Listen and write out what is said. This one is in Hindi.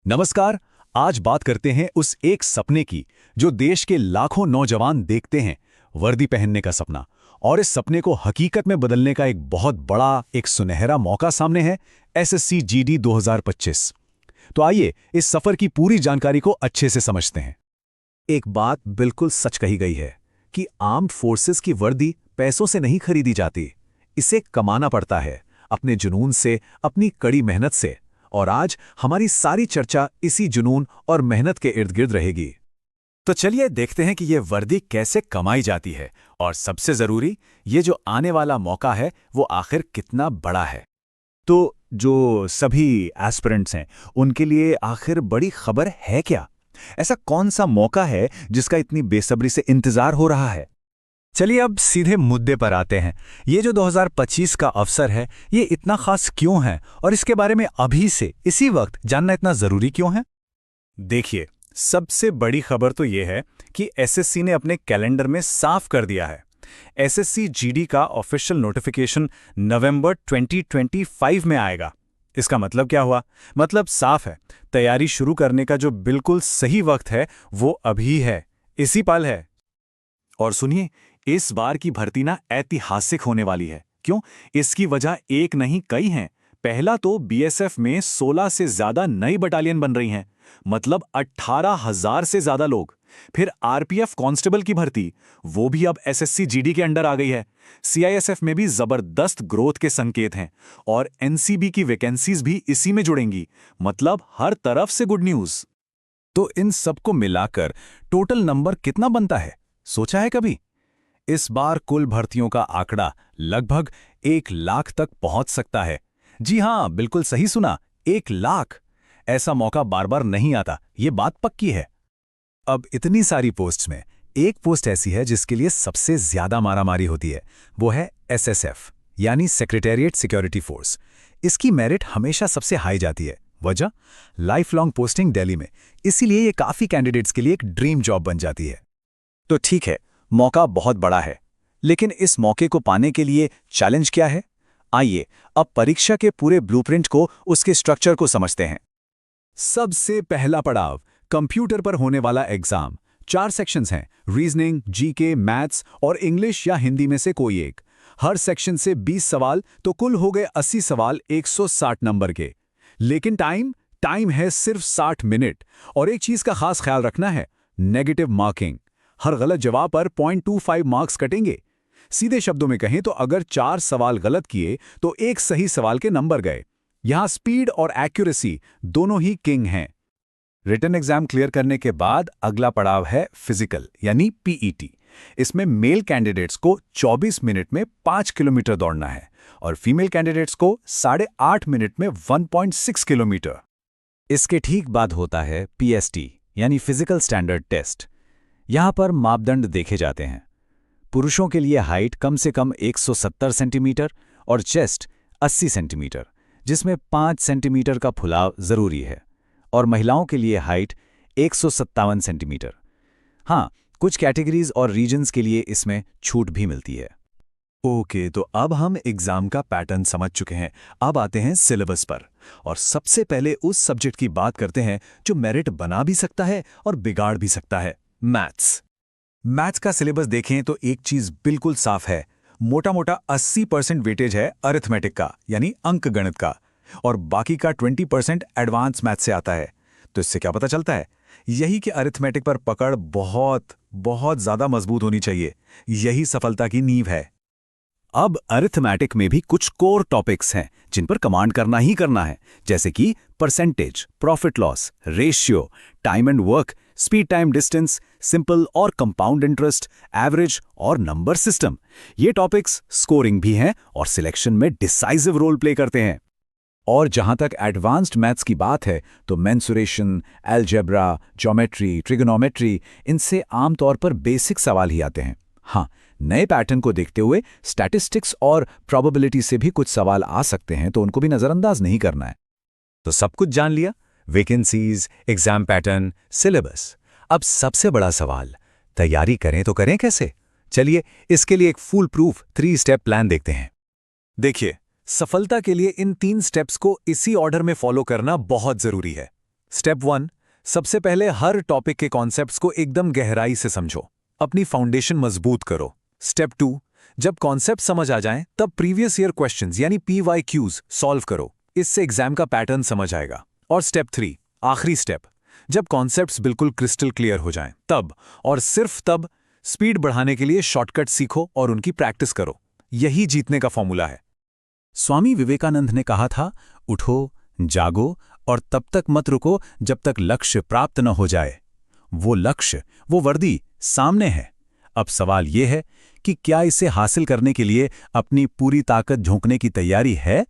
नमस्कार। आज बात करते हैं उस एक सपने की जो देश के लाखों नौजवान देखते हैं, वर्दी पहनने का सपना। और इस सपने को हकीकत में बदलने का एक बहुत बड़ा, एक सुनहरा मौका सामने है, एसएससी जीडी 2025। तो आइए इस सफर की पूरी जानकारी को अच्छे से समझते हैं। एक बात बिल्कुल सच कही गई है कि आर्म्ड फोर्सेस की वर्दी पैसों से नहीं खरीदी जाती, इसे कमाना पड़ता है, अपने जुनून से, अपनी कड़ी मेहनत से। और आज हमारी सारी चर्चा इसी जुनून और मेहनत के इर्द गिर्द रहेगी। तो चलिए देखते हैं कि ये वर्दी कैसे कमाई जाती है, और सबसे जरूरी, ये जो आने वाला मौका है वो आखिर कितना बड़ा है। तो जो सभी एस्पिरेंट्स हैं उनके लिए आखिर बड़ी खबर है क्या? ऐसा कौन सा मौका है जिसका इतनी बेसब्री से इंतजार हो रहा है? चलिए अब सीधे मुद्दे पर आते हैं। ये जो 2025 का अवसर है, ये इतना खास क्यों है और इसके बारे में अभी से इसी वक्त जानना इतना जरूरी क्यों है? देखिए, सबसे बड़ी खबर तो ये है कि एसएससी ने अपने कैलेंडर में साफ कर दिया है। एसएससी जीडी का ऑफिशियल नोटिफिकेशन नवंबर 2025 में आएगा। इसका मतलब क्या हुआ? मतलब साफ है, तैयारी शुरू करने का जो बिल्कुल सही वक्त है वो अभी है, इसी पल है। और सुनिए, इस बार की भर्ती ना ऐतिहासिक होने वाली है। क्यों? इसकी वजह एक नहीं कई हैं। पहला तो बीएसएफ में 16 से ज्यादा नई बटालियन बन रही हैं, मतलब 18,000 से ज्यादा लोग। फिर आरपीएफ कांस्टेबल की भर्ती, वो भी अब एसएससी जीडी के अंडर आ गई है। सीआईएसएफ में भी जबरदस्त ग्रोथ के संकेत हैं, और एनसीबी की वैकेंसीज भी इसी में जुड़ेंगी। मतलब हर तरफ से गुड न्यूज। तो इन सबको मिलाकर टोटल नंबर कितना बनता है, सोचा है कभी? इस बार कुल भर्तियों का आंकड़ा लगभग 1 लाख तक पहुंच सकता है। जी हां, बिल्कुल सही सुना, 1 लाख। ऐसा मौका बार बार नहीं आता, ये बात पक्की है। अब इतनी सारी पोस्ट्स में एक पोस्ट ऐसी है जिसके लिए सबसे ज्यादा मारामारी होती है, वो है एसएसएफ, यानी सेक्रेटेरिएट सिक्योरिटी फोर्स। इसकी मेरिट हमेशा सबसे हाई जाती है। वजह? लाइफ लॉन्ग पोस्टिंग दिल्ली में, इसीलिए ये काफी कैंडिडेट्स के लिए एक ड्रीम जॉब बन जाती है। तो ठीक है, मौका बहुत बड़ा है, लेकिन इस मौके को पाने के लिए चैलेंज क्या है? आइए अब परीक्षा के पूरे ब्लूप्रिंट को, उसके स्ट्रक्चर को समझते हैं। सबसे पहला पड़ाव, कंप्यूटर पर होने वाला एग्जाम। 4 सेक्शंस हैं, रीजनिंग, जीके, मैथ्स और इंग्लिश या हिंदी में से कोई एक। हर सेक्शन से 20 सवाल, तो कुल हो गए 80 सवाल 160 नंबर के। लेकिन टाइम है सिर्फ 60 मिनट। और एक चीज का खास ख्याल रखना है, नेगेटिव मार्किंग। हर गलत जवाब पर 0.25 मार्क्स कटेंगे। सीधे शब्दों में कहें तो अगर 4 सवाल गलत किए तो एक सही सवाल के नंबर गए। यहां स्पीड और एक्यूरेसी दोनों ही किंग हैं। रिटन एग्जाम क्लियर करने के बाद अगला पड़ाव है फिजिकल, यानी पीईटी। इसमें मेल कैंडिडेट्स को 24 मिनट में 5 किलोमीटर दौड़ना है, और फीमेल कैंडिडेट्स को 8.5 मिनट में 1.6 किलोमीटर। इसके ठीक बाद होता है पीएसटी, यानी फिजिकल स्टैंडर्ड टेस्ट। यहां पर मापदंड देखे जाते हैं। पुरुषों के लिए हाइट कम से कम 170 सेंटीमीटर और चेस्ट 80 सेंटीमीटर, जिसमें 5 सेंटीमीटर का फुलाव जरूरी है। और महिलाओं के लिए हाइट 157 सेंटीमीटर। हाँ, कुछ कैटेगरीज और रीजन्स के लिए इसमें छूट भी मिलती है। ओके, तो अब हम एग्जाम का पैटर्न समझ चुके हैं। अब आते हैं सिलेबस पर, और सबसे पहले उस सब्जेक्ट की बात करते हैं जो मेरिट बना भी सकता है और बिगाड़ भी सकता है, मैथ्स का सिलेबस देखें तो एक चीज बिल्कुल साफ है। मोटा मोटा 80% वेटेज है अरिथमेटिक का, यानी अंक गणित का, और बाकी का 20% एडवांस मैथ से आता है। तो इससे क्या पता चलता है? यही कि अरिथमेटिक पर पकड़ बहुत बहुत ज्यादा मजबूत होनी चाहिए। यही सफलता की नींव है। अब अरिथमेटिक में भी कुछ कोर टॉपिक्स हैं जिन पर कमांड करना ही करना है, जैसे कि percentage, profit loss, ratio, time and work, speed time distance, simple और कंपाउंड इंटरेस्ट, एवरेज और नंबर सिस्टम। ये टॉपिक्स स्कोरिंग भी हैं और सिलेक्शन में डिसाइसिव रोल प्ले करते हैं। और जहां तक एडवांस्ड मैथ्स की बात है तो मेंसुरेशन, अलजेब्रा, ज्योमेट्री, ट्रिगोनोमेट्री, इनसे आमतौर पर बेसिक सवाल ही आते हैं। हाँ, नए पैटर्न को देखते हुए स्टैटिस्टिक्स और प्रोबेबिलिटी से भी कुछ सवाल आ सकते हैं, तो उनको भी नजरअंदाज नहीं करना है। तो सब कुछ जान लिया, वैकेंसीज, एग्जाम पैटर्न, सिलेबस। अब सबसे बड़ा सवाल, तैयारी करें तो करें कैसे? चलिए इसके लिए एक फुल प्रूफ 3 स्टेप प्लान देखते हैं। देखिए, सफलता के लिए इन 3 स्टेप्स को इसी ऑर्डर में फॉलो करना बहुत जरूरी है। स्टेप 1, सबसे पहले हर टॉपिक के कॉन्सेप्ट्स को एकदम गहराई से समझो, अपनी फाउंडेशन मजबूत करो। स्टेप 2, जब कॉन्सेप्ट समझ आ जाएं, तब प्रीवियस ईयर क्वेश्चंस यानी PYQs सॉल्व करो, इससे एग्जाम का पैटर्न समझ आएगा। और स्टेप 3, आखिरी स्टेप, जब कॉन्सेप्ट्स बिल्कुल क्रिस्टल क्लियर हो जाएं, तब और सिर्फ तब स्पीड बढ़ाने के लिए शॉर्टकट सीखो और उनकी प्रैक्टिस करो। यही जीतने का फॉर्मूला है। स्वामी विवेकानंद ने कहा था, उठो, जागो और तब तक मत रुको जब तक लक्ष्य प्राप्त न हो जाए। वो लक्ष्य, वो वर्दी सामने है। अब सवाल ये है कि क्या इसे हासिल करने के लिए अपनी पूरी ताकत झोंकने की तैयारी है?